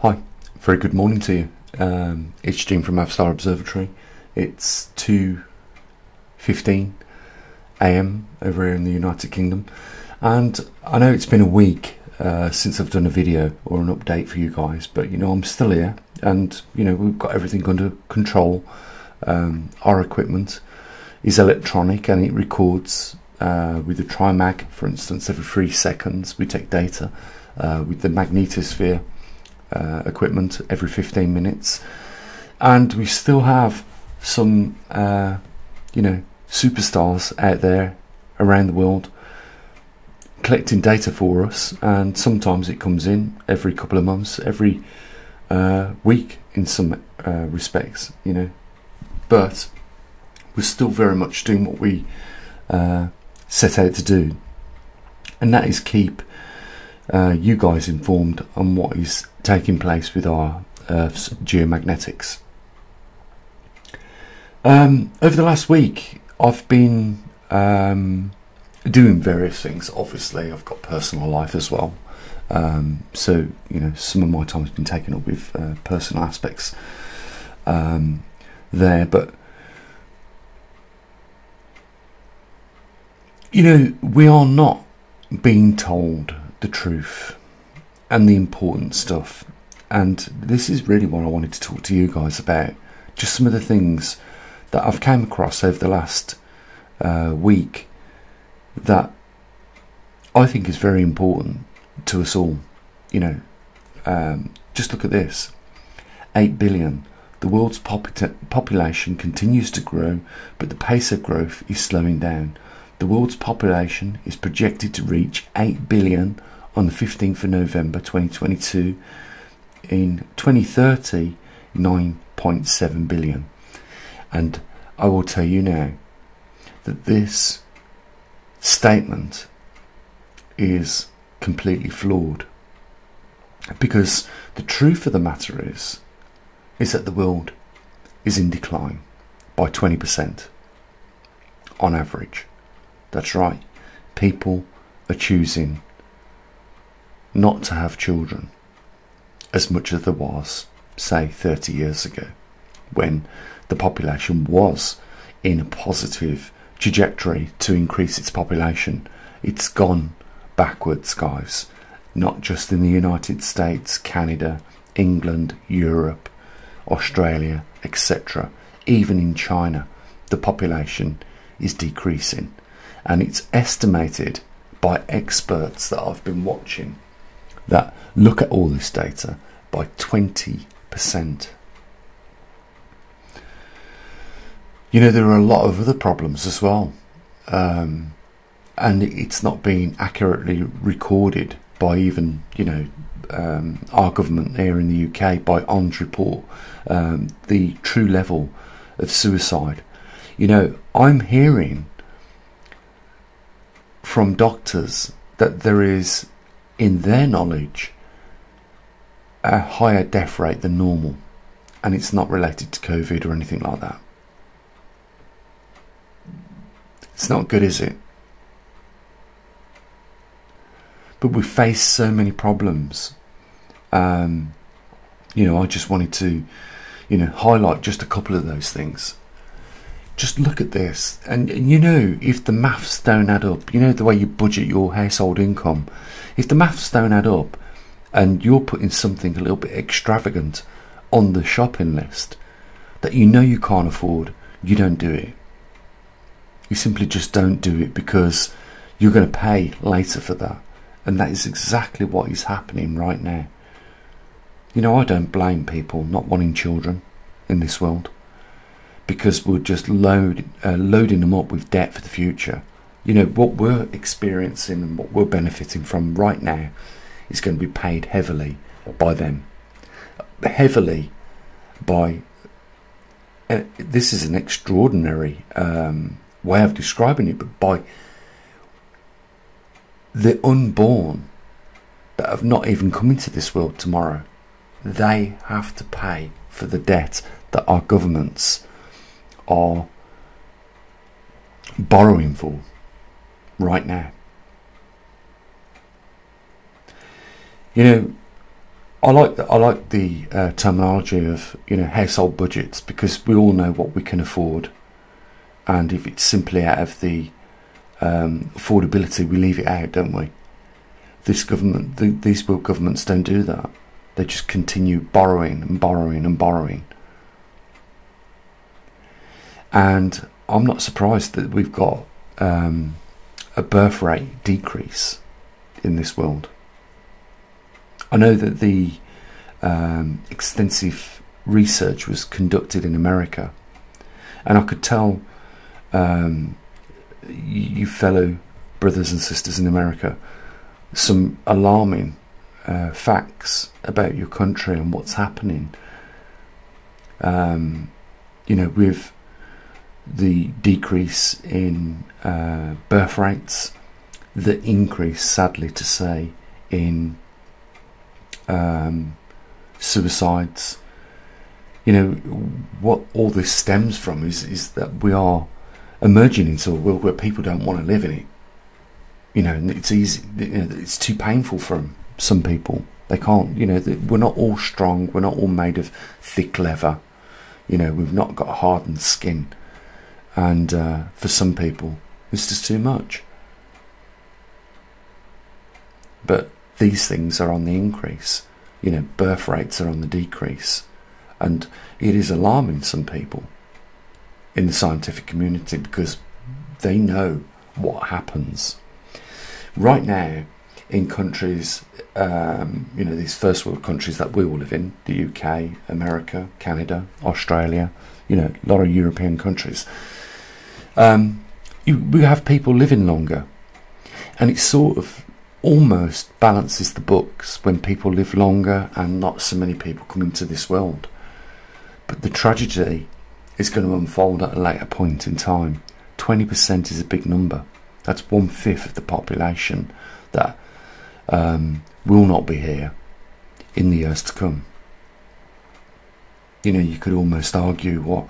Hi, very good morning to you. It's Jim from maverickstar Observatory. It's 2:15 AM over here in the United Kingdom, and I know it's been a week since I've done a video or an update for you guys, but I'm still here, and we've got everything under control. Our equipment is electronic and it records with the TriMag, for instance. Every 3 seconds we take data with the magnetosphere equipment every 15 minutes, and we still have some superstars out there around the world collecting data for us, and sometimes it comes in every couple of months, every week in some respects, but we're still very much doing what we set out to do, and that is keep you guys informed on what is taking place with our Earth's geomagnetics. Over the last week I've been doing various things. Obviously I've got personal life as well, so some of my time has been taken up with personal aspects there, but we are not being told the truth and the important stuff, and this is really what I wanted to talk to you guys about. Just some of the things that I've came across over the last week that I think is very important to us all. Just look at this: 8 billion. The world's population continues to grow, but the pace of growth is slowing down. The world's population is projected to reach 8 billion on the 15th of November 2022. In 2030, 9.7 billion. And I will tell you now that this statement is completely flawed, because the truth of the matter is that the world is in decline by 20% on average. That's right, people are choosing not to have children as much as there was, say, 30 years ago, when the population was in a positive trajectory to increase its population. It's gone backwards, guys, not just in the United States, Canada, England, Europe, Australia, etc. Even in China, the population is decreasing, and it's estimated by experts that I've been watching that look at all this data by 20%. There are a lot of other problems as well, and it's not being accurately recorded by even our government here in the UK, by ONS report, the true level of suicide. I'm hearing from doctors that there is, in their knowledge, a higher death rate than normal, and it's not related to COVID or anything like that. It's not good, is it? But we face so many problems. I just wanted to highlight just a couple of those things. Just look at this, and if the maths don't add up, the way you budget your household income, if the maths don't add up and you're putting something a little bit extravagant on the shopping list that you can't afford, you don't do it. You simply just don't do it, because you're going to pay later for that, and that is exactly what is happening right now. I don't blame people not wanting children in this world, because we're just loading them up with debt for the future. What we're experiencing and what we're benefiting from right now is going to be paid heavily by them. Heavily by, this is an extraordinary way of describing it, but by the unborn that have not even come into this world tomorrow. They have to pay for the debt that our governments are borrowing for right now. I like the terminology of, you know, household budgets, because we all know what we can afford, and if it's simply out of the affordability, we leave it out, don't we? This government, these world governments don't do that. They just continue borrowing and borrowing and borrowing. And I'm not surprised that we've got a birth rate decrease in this world. I know that the extensive research was conducted in America, and I could tell you fellow brothers and sisters in America some alarming facts about your country and what's happening. You know, with the decrease in birth rates, the increase, sadly to say, in suicides. You know, what all this stems from is that we are emerging into a world where people don't want to live in it. You know, and it's easy, you know, it's too painful for some people. They can't, you know, we're not all strong, we're not all made of thick leather, you know, we've not got hardened skin, and for some people it's just too much. But these things are on the increase, you know, birth rates are on the decrease, and it is alarming some people in the scientific community, because they know what happens right now in countries, you know, these first world countries that we all live in, the UK, America, Canada, Australia, you know, a lot of European countries. We have people living longer, and it sort of almost balances the books when people live longer and not so many people come into this world. But the tragedy is going to unfold at a later point in time. 20% is a big number. That's 1/5 of the population that will not be here in the years to come. You know, you could almost argue, what,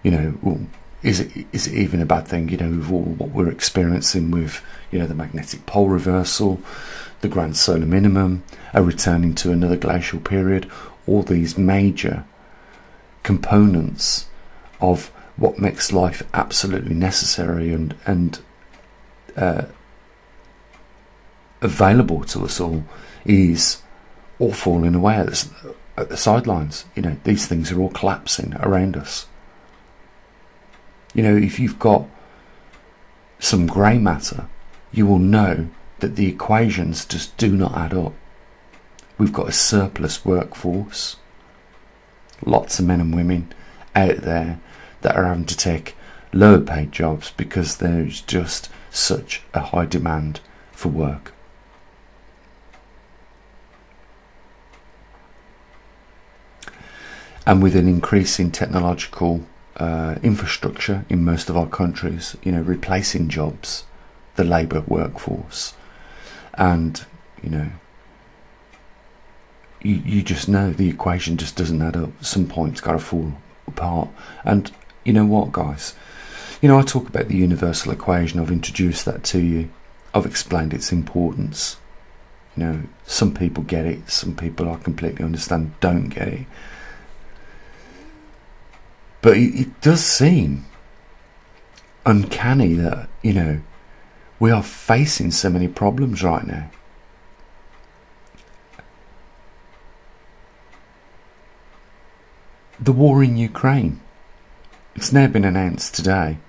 you know, well, is it even a bad thing, you know, with all what we're experiencing with, you know, the magnetic pole reversal, the grand solar minimum, a returning to another glacial period, all these major components of what makes life absolutely necessary and available to us all is all falling away at the sidelines. You know, these things are all collapsing around us. You know, if you've got some grey matter, you will know that the equations just do not add up. We've got a surplus workforce, lots of men and women out there that are having to take lower paid jobs because there's just such a high demand for work. And with an increase in technological infrastructure in most of our countries, you know, replacing jobs, the labour workforce, and, you know, you just know the equation just doesn't add up. At some point it's got to fall apart. And you know what, guys, you know, I talk about the universal equation. I've introduced that to you, I've explained its importance. You know, some people get it, some people, I completely understand, don't get it. But it does seem uncanny that, you know, we are facing so many problems right now. The war in Ukraine. It's now been announced today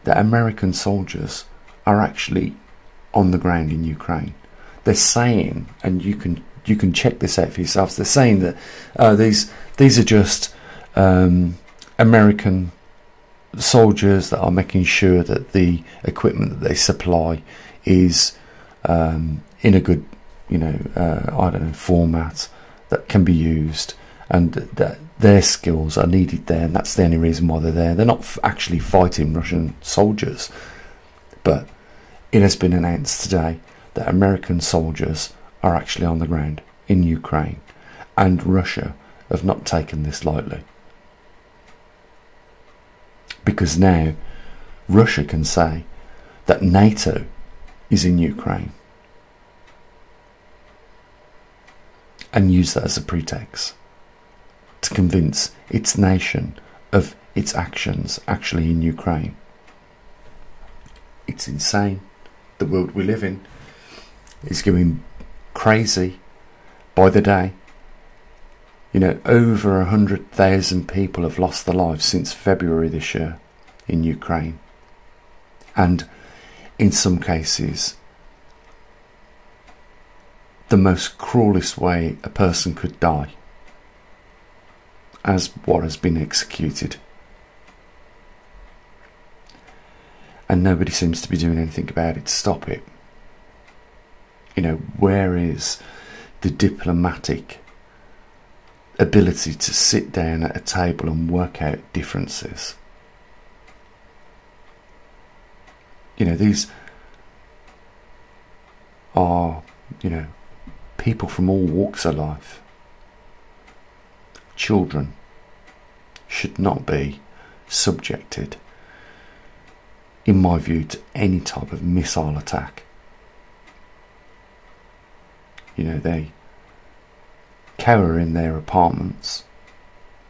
that American soldiers are actually on the ground in Ukraine. They're saying, and you can check this out for yourselves, they're saying that these are just American soldiers that are making sure that the equipment that they supply is in a good, you know, I don't know, format that can be used, and that their skills are needed there, and that's the only reason why they're there. They're not actually fighting Russian soldiers, but it has been announced today that American soldiers are actually on the ground in Ukraine, and Russia have not taken this lightly. Because now Russia can say that NATO is in Ukraine. and use that as a pretext to convince its nation of its actions actually in Ukraine. It's insane. The world we live in is going crazy by the day. You know, over 100,000 people have lost their lives since February this year in Ukraine. And in some cases, the most cruelest way a person could die, as what has been executed. And nobody seems to be doing anything about it to stop it. You know, where is the diplomatic ability to sit down at a table and work out differences? You know, these are, you know, people from all walks of life. Children should not be subjected, in my view, to any type of missile attack. You know, they cower in their apartments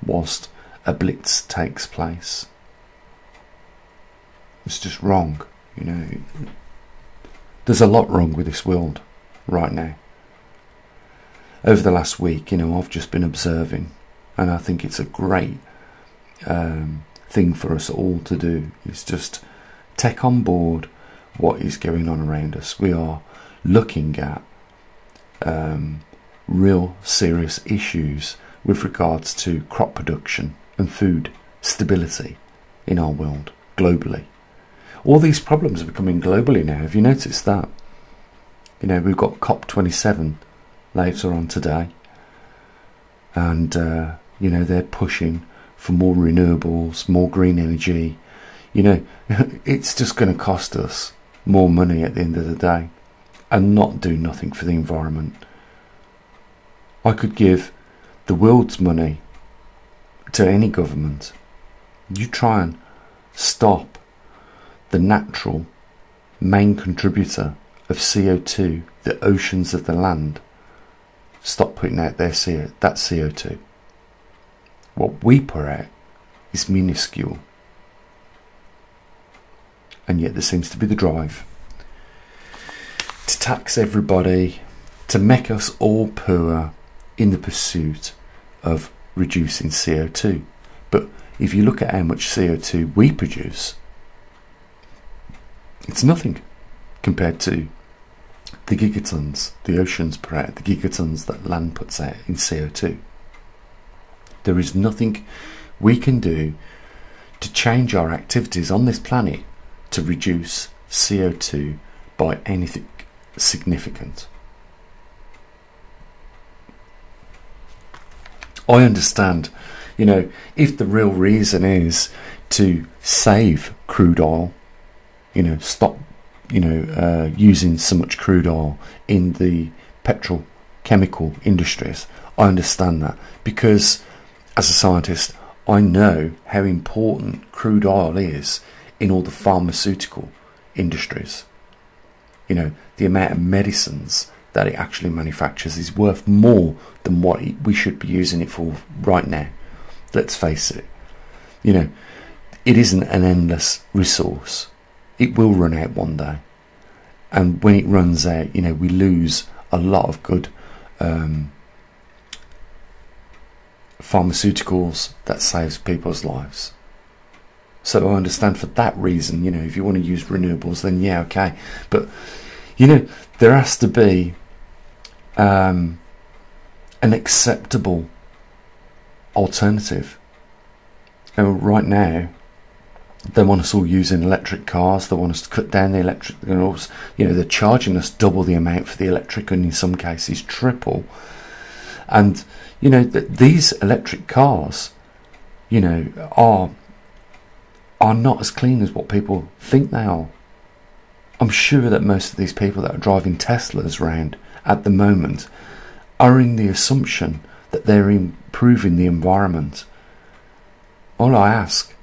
whilst a blitz takes place. It's just wrong, you know. There's a lot wrong with this world right now. Over the last week, you know, I've just been observing, and I think it's a great thing for us all to do, is just take on board what is going on around us. We are looking at real serious issues with regards to crop production and food stability in our world globally. All these problems are becoming globally now. Have you noticed that? You know, we've got COP27 later on today, and you know, they're pushing for more renewables, more green energy. You know, it's just going to cost us more money at the end of the day and not do nothing for the environment. I could give the world's money to any government. You try and stop the natural main contributor of CO2, the oceans of the land. Stop putting out that CO2. What we put out is minuscule. And yet there seems to be the drive to tax everybody, to make us all poor in the pursuit of reducing CO2. But if you look at how much CO2 we produce, it's nothing compared to the gigatons the oceans put out, the gigatons that land puts out in CO2. There is nothing we can do to change our activities on this planet to reduce CO2 by anything significant. I understand, you know, if the real reason is to save crude oil, you know, stop, you know, using so much crude oil in the petrochemical industries, I understand that, because as a scientist, I know how important crude oil is in all the pharmaceutical industries. You know, the amount of medicines that it actually manufactures is worth more than what we should be using it for right now. Let's face it. You know, it isn't an endless resource. It will run out one day. And when it runs out, you know, we lose a lot of good pharmaceuticals that saves people's lives. So I understand for that reason, you know, if you want to use renewables, then yeah, okay. But, you know, there has to be an acceptable alternative. And right now, they want us all using electric cars. They want us to cut down the electric. You know, they're charging us double the amount for the electric, and in some cases triple. And you know that these electric cars, you know, are not as clean as what people think they are. I'm sure that most of these people that are driving Teslas around at the moment are in the assumption that they're improving the environment. All I ask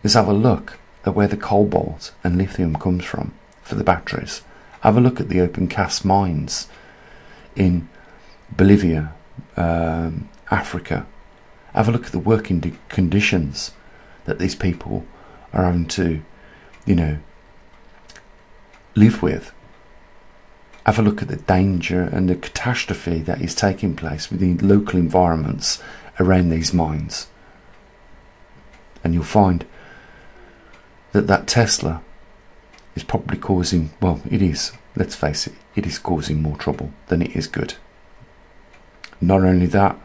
is have a look at where the cobalt and lithium comes from for the batteries. Have a look at the open cast mines in Bolivia, Africa. Have a look at the working conditions that these people are having to, you know, live with. Have a look at the danger and the catastrophe that is taking place within local environments around these mines. And you'll find that that Tesla is probably causing, well, it is, let's face it, it is causing more trouble than it is good. Not only that,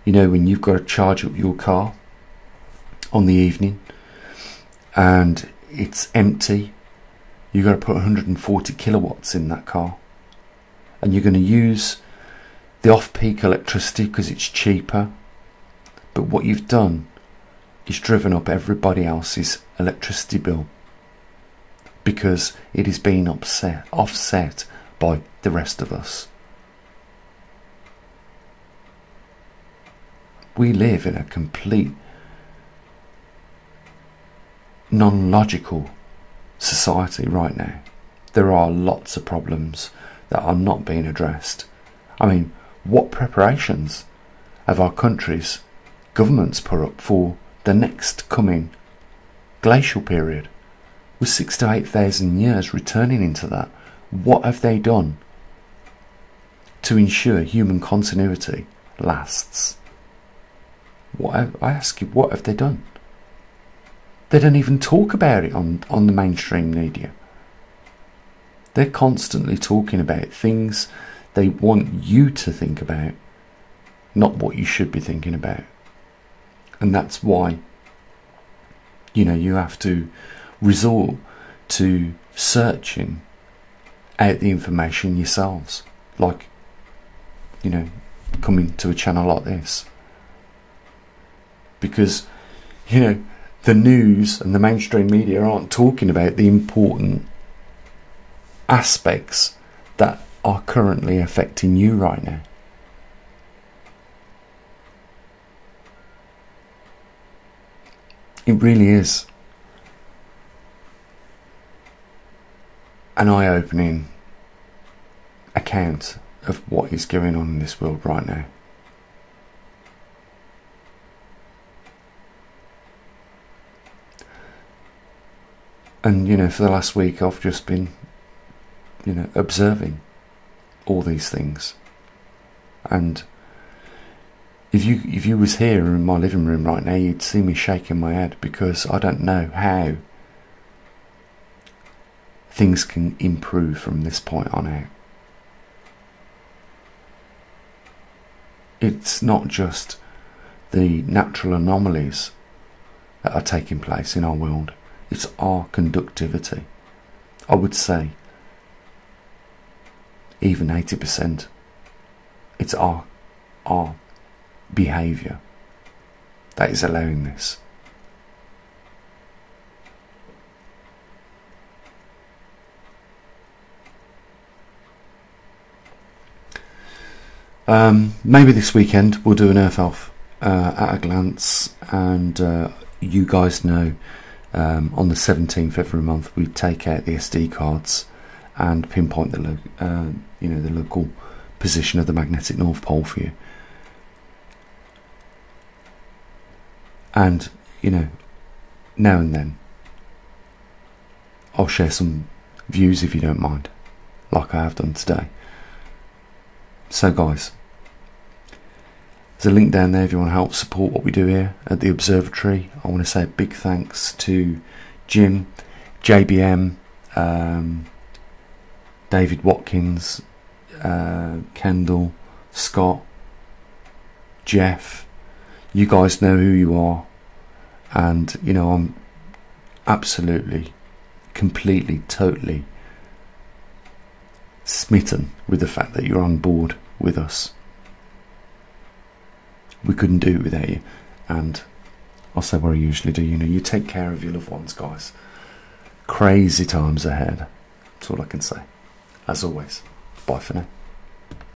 you know, when you've got to charge up your car on the evening and it's empty, you've got to put 140 kilowatts in that car, and you're going to use the off-peak electricity because it's cheaper. But what you've done is driven up everybody else's electricity bill, because it is being offset by the rest of us. We live in a complete non-logical society right now. There are lots of problems that are not being addressed. I mean, what preparations have our country's governments put up for the next coming glacial period? With 6,000 to 8,000 years returning into that, what have they done to ensure human continuity lasts? I ask you, what have they done? They don't even talk about it on the mainstream media. They're constantly talking about things they want you to think about, not what you should be thinking about. And that's why, you know, you have to resort to searching out the information yourselves, like, you know, coming to a channel like this. Because, you know, the news and the mainstream media aren't talking about the important aspects that are currently affecting you right now. It really is an eye-opening account of what is going on in this world right now. And, you know, for the last week I've just been, you know, observing all these things. And if you was here in my living room right now, you'd see me shaking my head, because I don't know how things can improve from this point on out. It's not just the natural anomalies that are taking place in our world. It's our conductivity. I would say even 80%. It's our behaviour that is allowing this. Maybe this weekend we'll do an Earth Elf at a glance, and you guys know, on the 17th of every month we take out the SD cards and pinpoint the the local position of the magnetic North Pole for you. And, you know, now and then I'll share some views, if you don't mind, like I have done today. So guys, there's a link down there if you want to help support what we do here at the observatory. I want to say a big thanks to Jim, JBM, David Watkins, Kendall, Scott, Jeff. You guys know who you are, and, you know, I'm absolutely, completely, totally smitten with the fact that you're on board with us. We couldn't do it without you, and I'll say what I usually do, you know, you take care of your loved ones, guys. Crazy times ahead. That's all I can say. As always, bye for now.